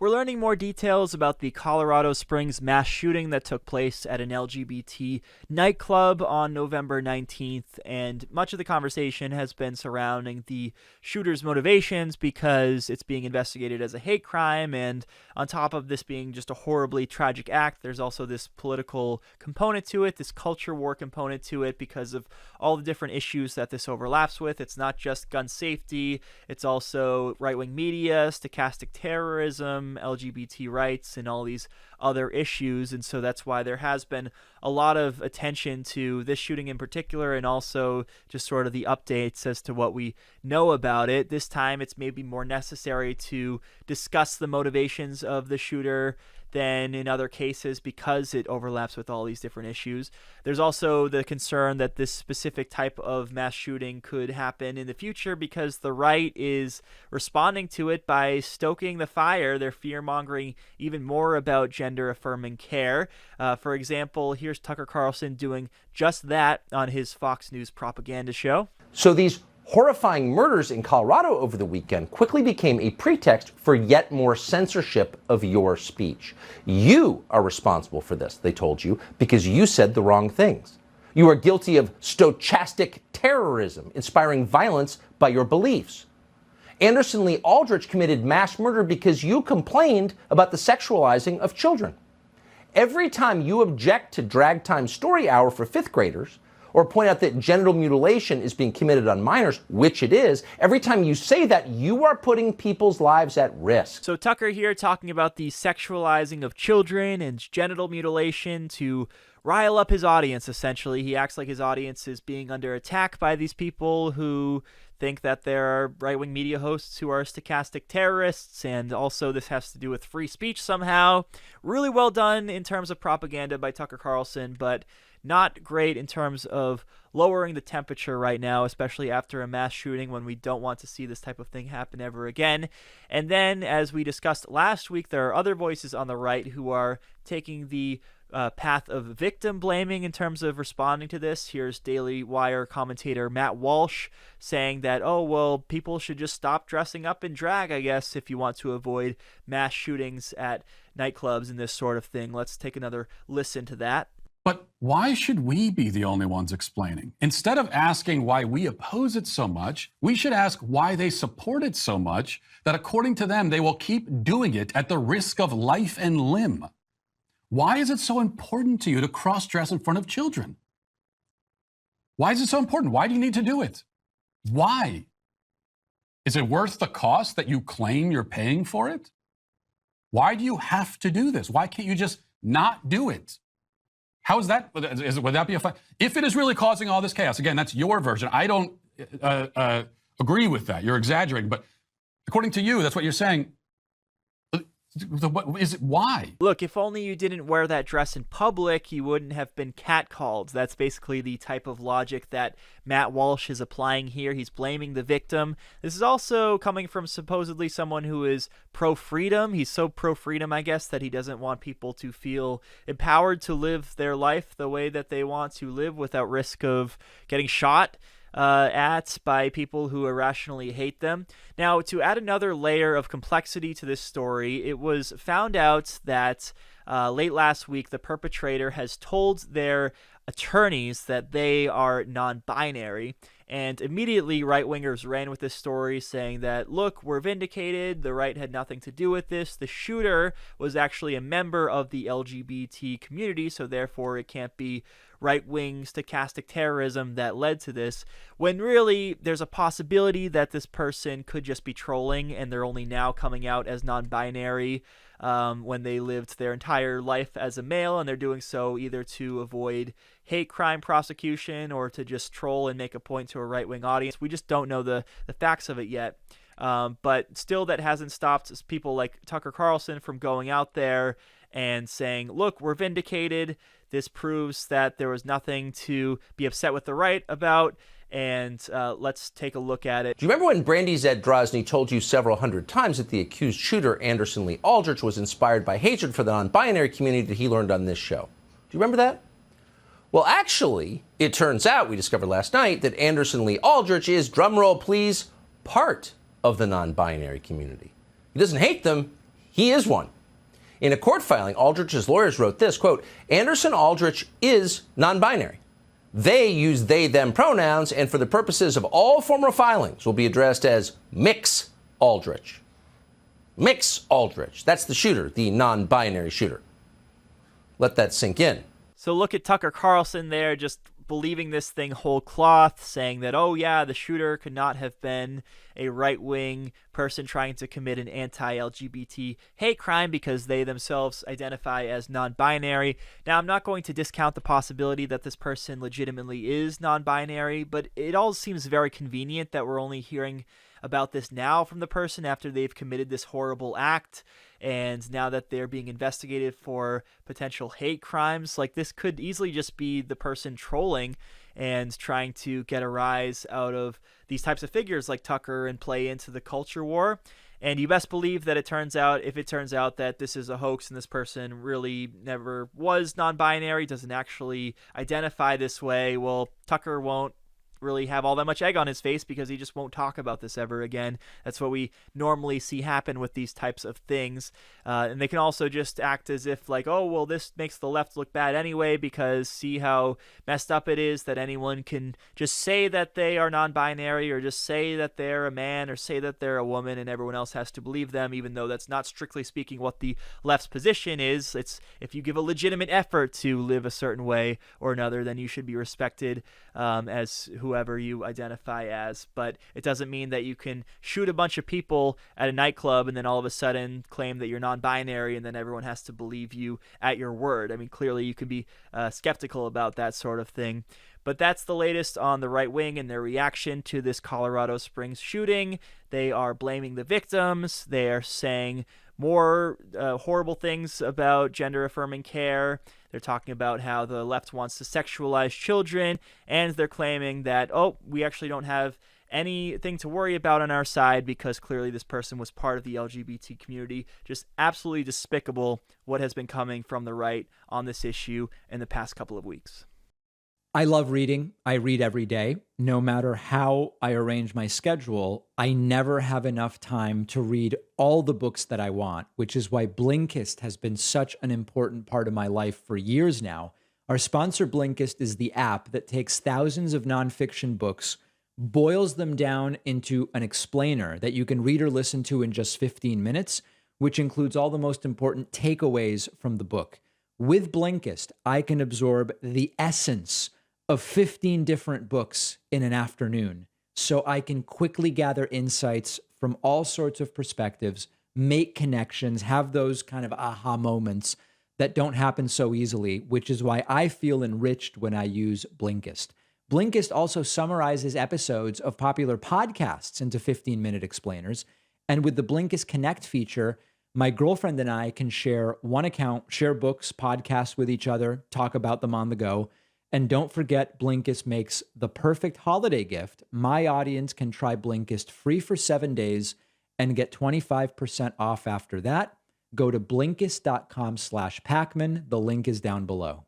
We're learning more details about the Colorado Springs mass shooting that took place at an LGBT nightclub on November 19th, and much of the conversation has been surrounding the shooter's motivations because it's being investigated as a hate crime, and on top of this being just a horribly tragic act, there's also this political component to it, this culture war component to it, because of all the different issues that this overlaps with. It's not just gun safety, it's also right-wing media, stochastic terrorism, LGBT rights, and all these other issues. And so that's why there has been a lot of attention to this shooting in particular, and also just sort of the updates as to what we know about it. This time it's maybe more necessary to discuss the motivations of the shooter than in other cases because it overlaps with all these different issues. There's also the concern that this specific type of mass shooting could happen in the future because the right is responding to it by stoking the fire. They're fear-mongering even more about gender-affirming care. For example, here's Tucker Carlson doing just that on his Fox News propaganda show. So these horrifying murders in Colorado over the weekend quickly became a pretext for yet more censorship of your speech. You are responsible for this, they told you, because you said the wrong things. You are guilty of stochastic terrorism, inspiring violence by your beliefs. Anderson Lee Aldrich committed mass murder because you complained about the sexualizing of children. Every time you object to Drag Time Story Hour for fifth graders, or point out that genital mutilation is being committed on minors, which it is, every time you say that, you are putting people's lives at risk. So Tucker here talking about the sexualizing of children and genital mutilation to rile up his audience, essentially. He acts like his audience is being under attack by these people who think that there are right-wing media hosts who are stochastic terrorists, and also this has to do with free speech somehow. Really well done in terms of propaganda by Tucker Carlson, but not great in terms of lowering the temperature right now, especially after a mass shooting when we don't want to see this type of thing happen ever again. And then, as we discussed last week, there are other voices on the right who are taking the path of victim blaming in terms of responding to this. Here's Daily Wire commentator Matt Walsh saying that, oh, well, people should just stop dressing up in drag, I guess, if you want to avoid mass shootings at nightclubs and this sort of thing. Let's take another listen to that. But why should we be the only ones explaining? Instead of asking why we oppose it so much, we should ask why they support it so much that according to them, they will keep doing it at the risk of life and limb. Why is it so important to you to cross-dress in front of children? Why is it so important? Why do you need to do it? Why? Is it worth the cost that you claim you're paying for it? Why do you have to do this? Why can't you just not do it? How is that? Would that be a fine? If it is really causing all this chaos, again, that's your version. I don't agree with that. You're exaggerating. But according to you, that's what you're saying. What is it? Why? Look, if only you didn't wear that dress in public, you wouldn't have been catcalled. That's basically the type of logic that Matt Walsh is applying here. He's blaming the victim. This is also coming from supposedly someone who is pro-freedom. He's so pro-freedom, I guess, that he doesn't want people to feel empowered to live their life the way that they want to live without risk of getting shot at by people who irrationally hate them. Now, to add another layer of complexity to this story, it was found out that late last week the perpetrator has told their attorneys that they are non-binary, and immediately right-wingers ran with this story saying that, look, we're vindicated, the right had nothing to do with this, the shooter was actually a member of the LGBT community, so therefore it can't be right-wing stochastic terrorism that led to this, when really there's a possibility that this person could just be trolling and they're only now coming out as non-binary when they lived their entire life as a male, and they're doing so either to avoid hate crime prosecution or to just troll and make a point to a right-wing audience. We just don't know the facts of it yet. But still, that hasn't stopped people like Tucker Carlson from going out there and saying, look, we're vindicated. This proves that there was nothing to be upset with the right about. And let's take a look at it. Do you remember when Brandy Z. Drozny told you several hundred times that the accused shooter, Anderson Lee Aldrich, was inspired by hatred for the non-binary community that he learned on this show? Do you remember that? Well, actually, it turns out, we discovered last night, that Anderson Lee Aldrich is, drumroll please, part of the non-binary community. He doesn't hate them, He is one. In a court filing, Aldrich's lawyers wrote this, quote, Anderson Aldrich is non-binary. They use they, them pronouns, and for the purposes of all former filings will be addressed as Mix Aldrich. Mix Aldrich. That's the shooter, the non-binary shooter. Let that sink in. So look at Tucker Carlson there, just believing this thing whole cloth, saying that, oh yeah, the shooter could not have been a right-wing person trying to commit an anti-LGBT hate crime because they themselves identify as non-binary. Now, I'm not going to discount the possibility that this person legitimately is non-binary, but it all seems very convenient that we're only hearing about this now from the person after they've committed this horrible act, and now that they're being investigated for potential hate crimes. Like, this could easily just be the person trolling and trying to get a rise out of these types of figures like Tucker and play into the culture war. And you best believe that if it turns out that this is a hoax and this person really never was non-binary, doesn't actually identify this way, well, Tucker won't really have all that much egg on his face because he just won't talk about this ever again. That's what we normally see happen with these types of things. And they can also just act as if like, oh, well, this makes the left look bad anyway, because see how messed up it is that anyone can just say that they are non-binary or just say that they're a man or say that they're a woman and everyone else has to believe them, even though that's not strictly speaking what the left's position is. It's if you give a legitimate effort to live a certain way or another, then you should be respected as whoever you identify as. But it doesn't mean that you can shoot a bunch of people at a nightclub and then all of a sudden claim that you're non-binary and then everyone has to believe you at your word. I mean, clearly you can be skeptical about that sort of thing. But that's the latest on the right wing and their reaction to this Colorado Springs shooting. They are blaming the victims. They are saying more horrible things about gender-affirming care. They're talking about how the left wants to sexualize children, and they're claiming that, oh, we actually don't have anything to worry about on our side because clearly this person was part of the LGBT community. Just absolutely despicable what has been coming from the right on this issue in the past couple of weeks. I love reading. I read every day. No matter how I arrange my schedule, I never have enough time to read all the books that I want, which is why Blinkist has been such an important part of my life for years now. Our sponsor, Blinkist, is the app that takes thousands of nonfiction books, boils them down into an explainer that you can read or listen to in just 15 minutes, which includes all the most important takeaways from the book. With Blinkist, I can absorb the essence of 15 different books in an afternoon, so I can quickly gather insights from all sorts of perspectives, make connections, have those kind of aha moments that don't happen so easily, which is why I feel enriched when I use Blinkist. Blinkist also summarizes episodes of popular podcasts into 15-minute explainers, and with the Blinkist Connect feature, my girlfriend and I can share one account, share books, podcasts with each other, talk about them on the go. And don't forget, Blinkist makes the perfect holiday gift. My audience can try Blinkist free for 7 days and get 25% off after that. Go to Blinkist.com/Pacman. The link is down below.